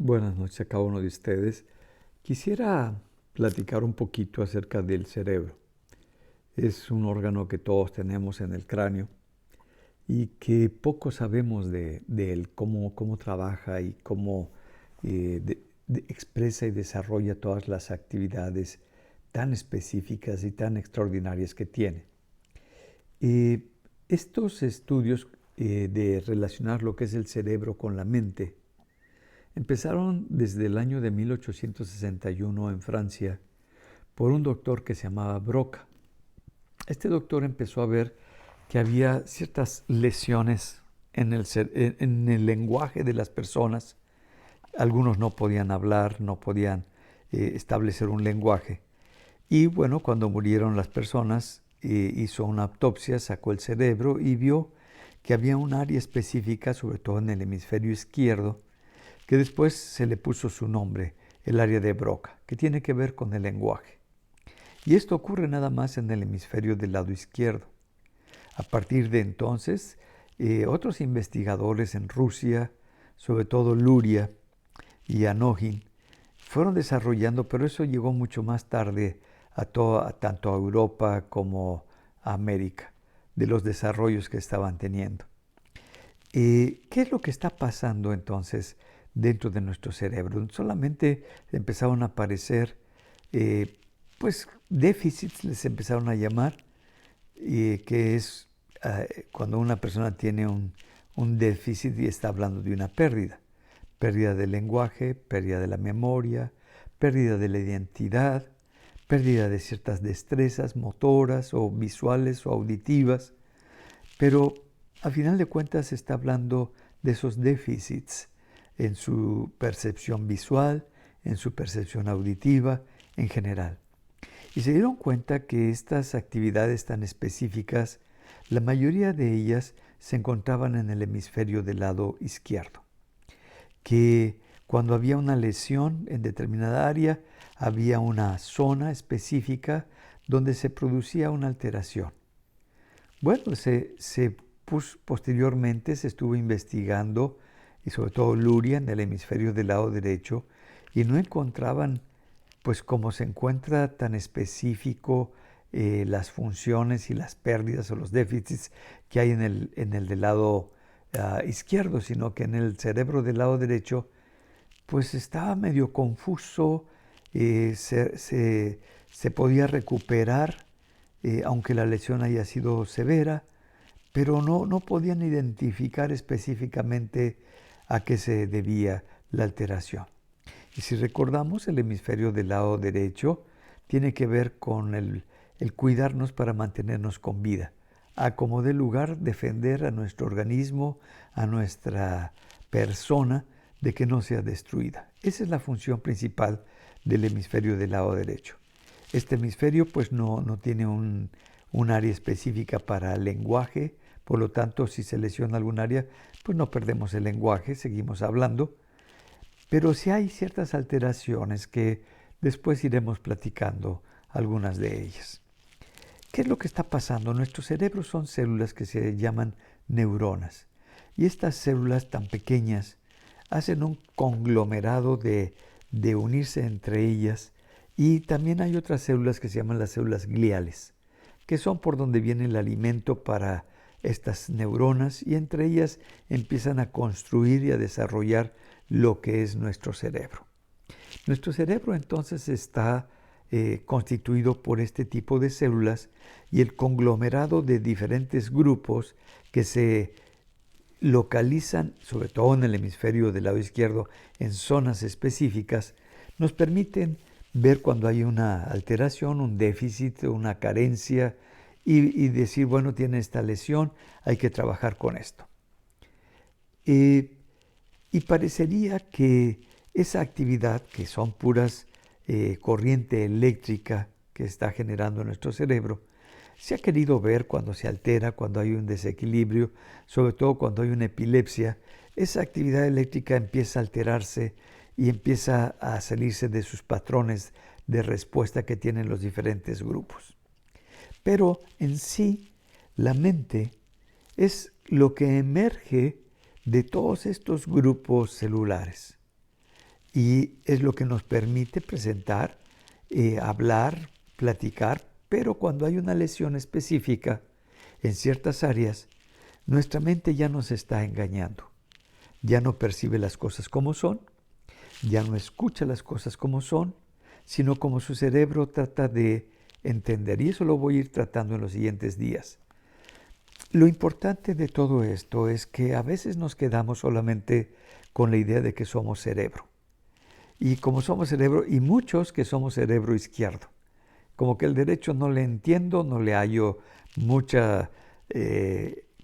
Buenas noches a cada uno de ustedes. Quisiera platicar un poquito acerca del cerebro. Es un órgano que todos tenemos en el cráneo y que poco sabemos de él, cómo trabaja y cómo expresa y desarrolla todas las actividades tan específicas y tan extraordinarias que tiene. Estos estudios de relacionar lo que es el cerebro con la mente empezaron desde el año de 1861 en Francia por un doctor que se llamaba Broca. Este doctor empezó a ver que había ciertas lesiones en el lenguaje de las personas. Algunos no podían hablar, no podían establecer un lenguaje. Y bueno, cuando murieron las personas, hizo una autopsia, sacó el cerebro y vio que había un área específica, sobre todo en el hemisferio izquierdo, que después se le puso su nombre, el área de Broca, que tiene que ver con el lenguaje. Y esto ocurre nada más en el hemisferio del lado izquierdo. A partir de entonces, otros investigadores en Rusia, sobre todo Luria y Anogin, fueron desarrollando, pero eso llegó mucho más tarde tanto a Europa como a América, de los desarrollos que estaban teniendo. ¿Qué es lo que está pasando entonces dentro de nuestro cerebro? Solamente empezaron a aparecer, pues, déficits, les empezaron a llamar, que es cuando una persona tiene un déficit y está hablando de una pérdida. Pérdida del lenguaje, pérdida de la memoria, pérdida de la identidad, pérdida de ciertas destrezas motoras o visuales o auditivas, pero a final de cuentas se está hablando de esos déficits en su percepción visual, en su percepción auditiva en general. Y se dieron cuenta que estas actividades tan específicas, la mayoría de ellas se encontraban en el hemisferio del lado izquierdo, que cuando había una lesión en determinada área, había una zona específica donde se producía una alteración. Bueno, posteriormente se estuvo investigando, y sobre todo Luria en el hemisferio del lado derecho, y no encontraban, pues como se encuentra tan específico las funciones y las pérdidas o los déficits que hay en el del lado izquierdo, sino que en el cerebro del lado derecho, pues estaba medio confuso, se podía recuperar, aunque la lesión haya sido severa, pero no podían identificar específicamente a qué se debía la alteración. Y si recordamos, el hemisferio del lado derecho tiene que ver con el cuidarnos para mantenernos con vida, a como dé lugar defender a nuestro organismo, a nuestra persona, de que no sea destruida. Esa es la función principal del hemisferio del lado derecho. Este hemisferio pues no tiene un área específica para el lenguaje, por lo tanto si se lesiona algún área pues no perdemos el lenguaje, seguimos hablando, pero sí hay ciertas alteraciones que después iremos platicando algunas de ellas. ¿Qué es lo que está pasando? Nuestros cerebros son células que se llaman neuronas y estas células tan pequeñas hacen un conglomerado de unirse entre ellas, y también hay otras células que se llaman las células gliales, que son por donde viene el alimento para estas neuronas, y entre ellas empiezan a construir y a desarrollar lo que es nuestro cerebro. Nuestro cerebro entonces está constituido por este tipo de células y el conglomerado de diferentes grupos que se localizan, sobre todo en el hemisferio del lado izquierdo, en zonas específicas, nos permiten ver cuando hay una alteración, un déficit, una carencia, y decir, bueno, tiene esta lesión, hay que trabajar con esto. Y parecería que esa actividad, que son puras corriente eléctrica que está generando nuestro cerebro, se ha querido ver cuando se altera, cuando hay un desequilibrio, sobre todo cuando hay una epilepsia. Esa actividad eléctrica empieza a alterarse y empieza a salirse de sus patrones de respuesta que tienen los diferentes grupos. Pero en sí, la mente es lo que emerge de todos estos grupos celulares. Y es lo que nos permite presentar, hablar, platicar, pero cuando hay una lesión específica en ciertas áreas, nuestra mente ya nos está engañando. Ya no percibe las cosas como son, ya no escucha las cosas como son, sino como su cerebro trata de entender. Y eso lo voy a ir tratando en los siguientes días. Lo importante de todo esto es que a veces nos quedamos solamente con la idea de que somos cerebro. Y como somos cerebro, y muchos que somos cerebro izquierdo. Como que el derecho no le entiendo, no le hallo mucha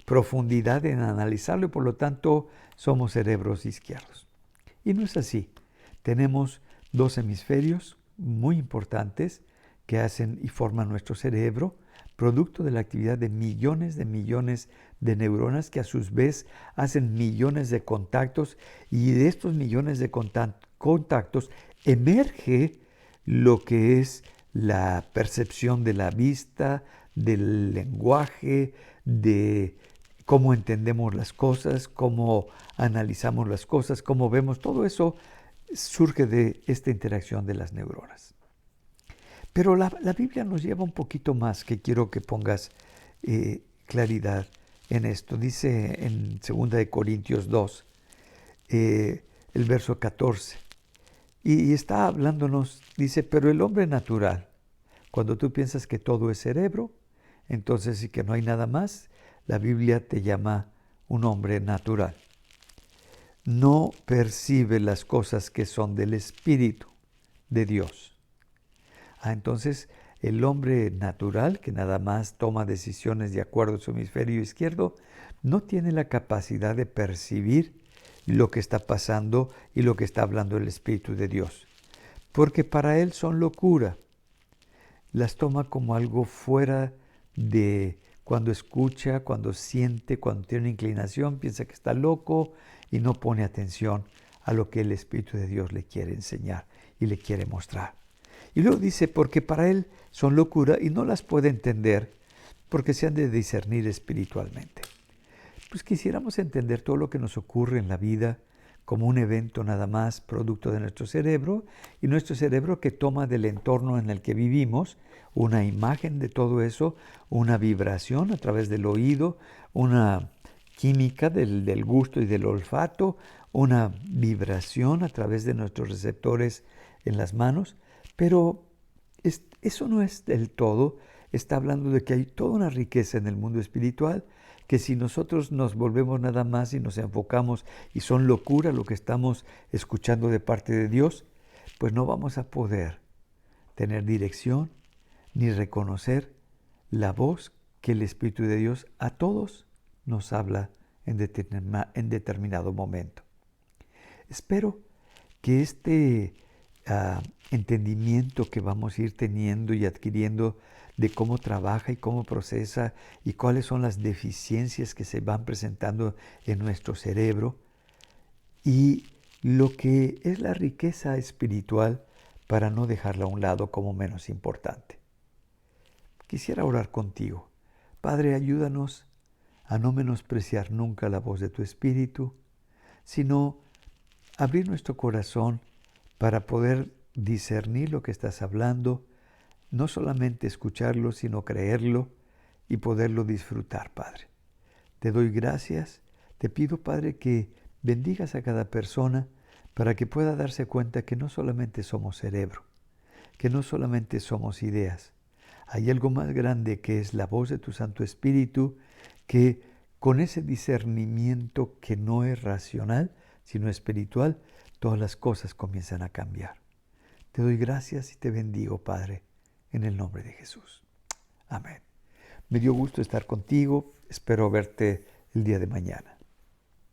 profundidad en analizarlo y por lo tanto somos cerebros izquierdos. Y no es así. Tenemos dos hemisferios muy importantes que hacen y forman nuestro cerebro, producto de la actividad de millones de neuronas que a sus vez hacen millones de contactos y de estos millones de contactos emerge lo que es la percepción de la vista, del lenguaje, de cómo entendemos las cosas, cómo analizamos las cosas, cómo vemos. Todo eso surge de esta interacción de las neuronas. Pero la Biblia nos lleva un poquito más, que quiero que pongas claridad en esto. Dice en 2 Corintios 2, el verso 14, y está hablándonos, dice, pero el hombre natural, cuando tú piensas que todo es cerebro, entonces y que no hay nada más, la Biblia te llama un hombre natural. No percibe las cosas que son del Espíritu de Dios. Entonces, el hombre natural, que nada más toma decisiones de acuerdo a su hemisferio izquierdo, no tiene la capacidad de percibir lo que está pasando y lo que está hablando el Espíritu de Dios. Porque para él son locura. Las toma como algo fuera de cuando escucha, cuando siente, cuando tiene una inclinación, piensa que está loco y no pone atención a lo que el Espíritu de Dios le quiere enseñar y le quiere mostrar. Y luego dice, porque para él son locura y no las puede entender porque se han de discernir espiritualmente. Pues quisiéramos entender todo lo que nos ocurre en la vida como un evento nada más producto de nuestro cerebro y nuestro cerebro que toma del entorno en el que vivimos una imagen de todo eso, una vibración a través del oído, una química del gusto y del olfato, una vibración a través de nuestros receptores en las manos, pero eso no es del todo. Está hablando de que hay toda una riqueza en el mundo espiritual, que si nosotros nos volvemos nada más y nos enfocamos y son locura lo que estamos escuchando de parte de Dios, pues no vamos a poder tener dirección ni reconocer la voz que el Espíritu de Dios a todos nos habla en determinado momento. Espero que este entendimiento que vamos a ir teniendo y adquiriendo de cómo trabaja y cómo procesa y cuáles son las deficiencias que se van presentando en nuestro cerebro y lo que es la riqueza espiritual para no dejarla a un lado como menos importante. Quisiera orar contigo. Padre, ayúdanos a no menospreciar nunca la voz de tu Espíritu, sino abrir nuestro corazón para poder discernir lo que estás hablando, no solamente escucharlo, sino creerlo y poderlo disfrutar, Padre. Te doy gracias, te pido, Padre, que bendigas a cada persona para que pueda darse cuenta que no solamente somos cerebro, que no solamente somos ideas. Hay algo más grande que es la voz de tu Santo Espíritu, que con ese discernimiento que no es racional, sino espiritual, todas las cosas comienzan a cambiar. Te doy gracias y te bendigo, Padre, en el nombre de Jesús. Amén. Me dio gusto estar contigo. Espero verte el día de mañana.